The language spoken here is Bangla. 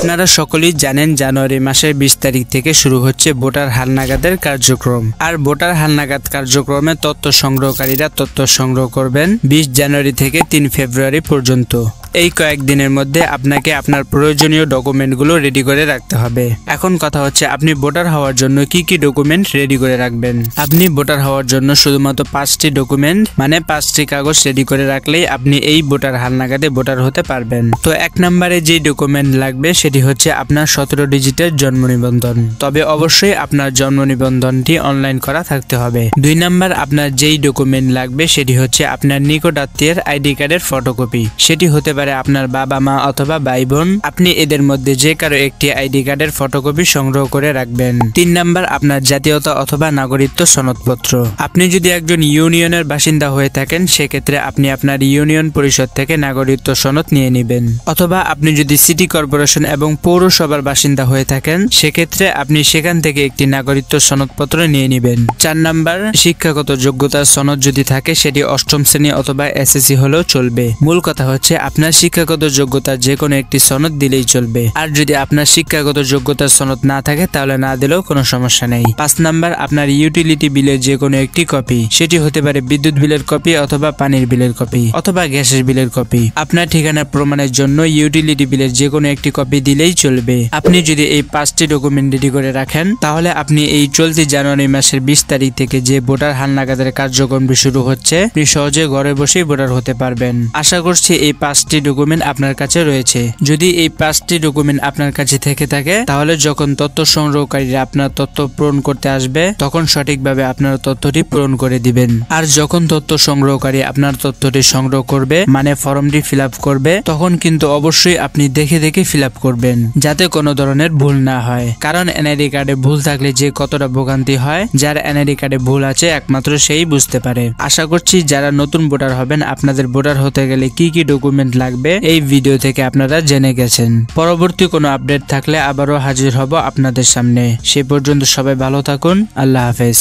আপনারা সকলেই জানেন জানুয়ারি মাসের 20 তারিখ থেকে শুরু হচ্ছে ভোটার হালনাগাদের কার্যক্রম। আর ভোটার হালনাগাদ কার্যক্রমে তথ্য সংগ্রহকারীরা তথ্য সংগ্রহ করবেন 20 জানুয়ারি থেকে 3 ফেব্রুয়ারি পর্যন্ত। এই কয়েকদিনের মধ্যে আপনাকে আপনার প্রয়োজনীয় ডকুমেন্টগুলো রেডি করে রাখতে হবে। এখন কথা হচ্ছে আপনি ভোটার হওয়ার জন্য কি কি ডকুমেন্ট রেডি করে রাখবেন। আপনি ভোটার হওয়ার জন্য শুধুমাত্র 5টি ডকুমেন্ট মানে 5টি কাগজ রেডি করে রাখলেই আপনি এই ভোটার হালনাগাদে ভোটার হতে পারবেন। তো 1 নম্বরে যে ডকুমেন্ট লাগবে সেটি হচ্ছে আপনার 17 ডিজিটের জন্ম নিবন্ধন। তবে অবশ্যই আপনার জন্ম নিবন্ধনটি অনলাইন করা থাকতে হবে। 2 নম্বর আপনার যেই ডকুমেন্ট লাগবে সেটি হচ্ছে আপনার নিকট আত্মীয়ের আইডি কার্ডের ফটোকপি। সেটি হতে পারে আপনার বাবা মা অথবা ভাই বোন। আপনি এদের মধ্যে যে কারো একটি আইডি কার্ডের ফটোকপি সংগ্রহ করে রাখবেন। 3 নম্বর আপনার জাতীয়তা অথবা নাগরিকত্ব সনদপত্র। আপনি যদি একজন ইউনিয়নের বাসিন্দা হয়ে থাকেন সেক্ষেত্রে আপনি আপনার ইউনিয়ন পরিষদ থেকে নাগরিকত্ব সনদ নিয়ে নেবেন। অথবা আপনি যদি সিটি কর্পোরেশন এবং পৌরসভার বাসিন্দা হয়ে থাকেন সেক্ষেত্রে আপনি সেখান থেকে একটি নাগরিকত্ব সনদপত্র নিয়ে নেবেন। 4 নম্বর শিক্ষাগত যোগ্যতার সনদ যদি থাকে সেটি 8ম শ্রেণী অথবা এসএসসি হলেও চলবে। মূল কথা হচ্ছে আপনার শিক্ষাগত যোগ্যতার যে কোনো একটি সনদ দিলেই চলবে। আর যদি আপনার শিক্ষাগত যোগ্যতার সনদ না থাকে তাহলে না দিলেও কোনো সমস্যা নেই। 5 নম্বর আপনার ইউটিলিটি বিলের যে কোনো একটি কপি। সেটি হতে পারে বিদ্যুৎ বিলের কপি অথবা পানির বিলের কপি অথবা গ্যাসের বিলের কপি। আপনার ঠিকানা প্রমাণের জন্য ইউটিলিটি বিলের যে কোনো একটি কপি দিলেই চলবে। আপনি যদি এই 5টি ডকুমেন্ট রেডি করে রাখেন তাহলে আপনি এই চলতি জানুয়ারি মাসের 20 তারিখ থেকে যে ভোটার হালনাগাদের কার্যক্রমটি শুরু হচ্ছে আপনি সহজে ঘরে বসেই ভোটার হতে পারবেন। আশা করছি এই 5টি ডকুমেন্ট আপনার কাছে রয়েছে। যদি এই 5টি ডকুমেন্ট আপনার কাছে থেকে থাকে তাহলে যখন তথ্য সংগ্রহকারীরা আপনার তথ্য পূরণ করতে আসবে তখন সঠিকভাবে আপনার তথ্যটি পূরণ করে দিবেন। আর যখন তথ্য সংগ্রহকারী আপনার তথ্যটি সংগ্রহ করবে মানে ফর্মটি ফিল আপ করবে তখন কিন্তু অবশ্যই আপনি দেখে দেখে ফিল আপ করবেন যাতে কোনো ধরনের ভুল না হয়। কারণ এনআইডি কার্ডে ভুল থাকলে যে কতটা ভোগান্তি হয় যার এনআইডি কার্ডে ভুল আছে একমাত্র সেই বুঝতে পারে। আশা করছি যারা নতুন ভোটার হবেন আপনাদের ভোটার হতে গেলে কি কি ডকুমেন্ট লাগবে এই ভিডিও থেকে আপনারা জেনে গেছেন। পরবর্তী কোনো আপডেট থাকলে আবারও হাজির হব আপনাদের সামনে। সে পর্যন্ত সবাই ভালো থাকুন। আল্লাহ হাফেজ।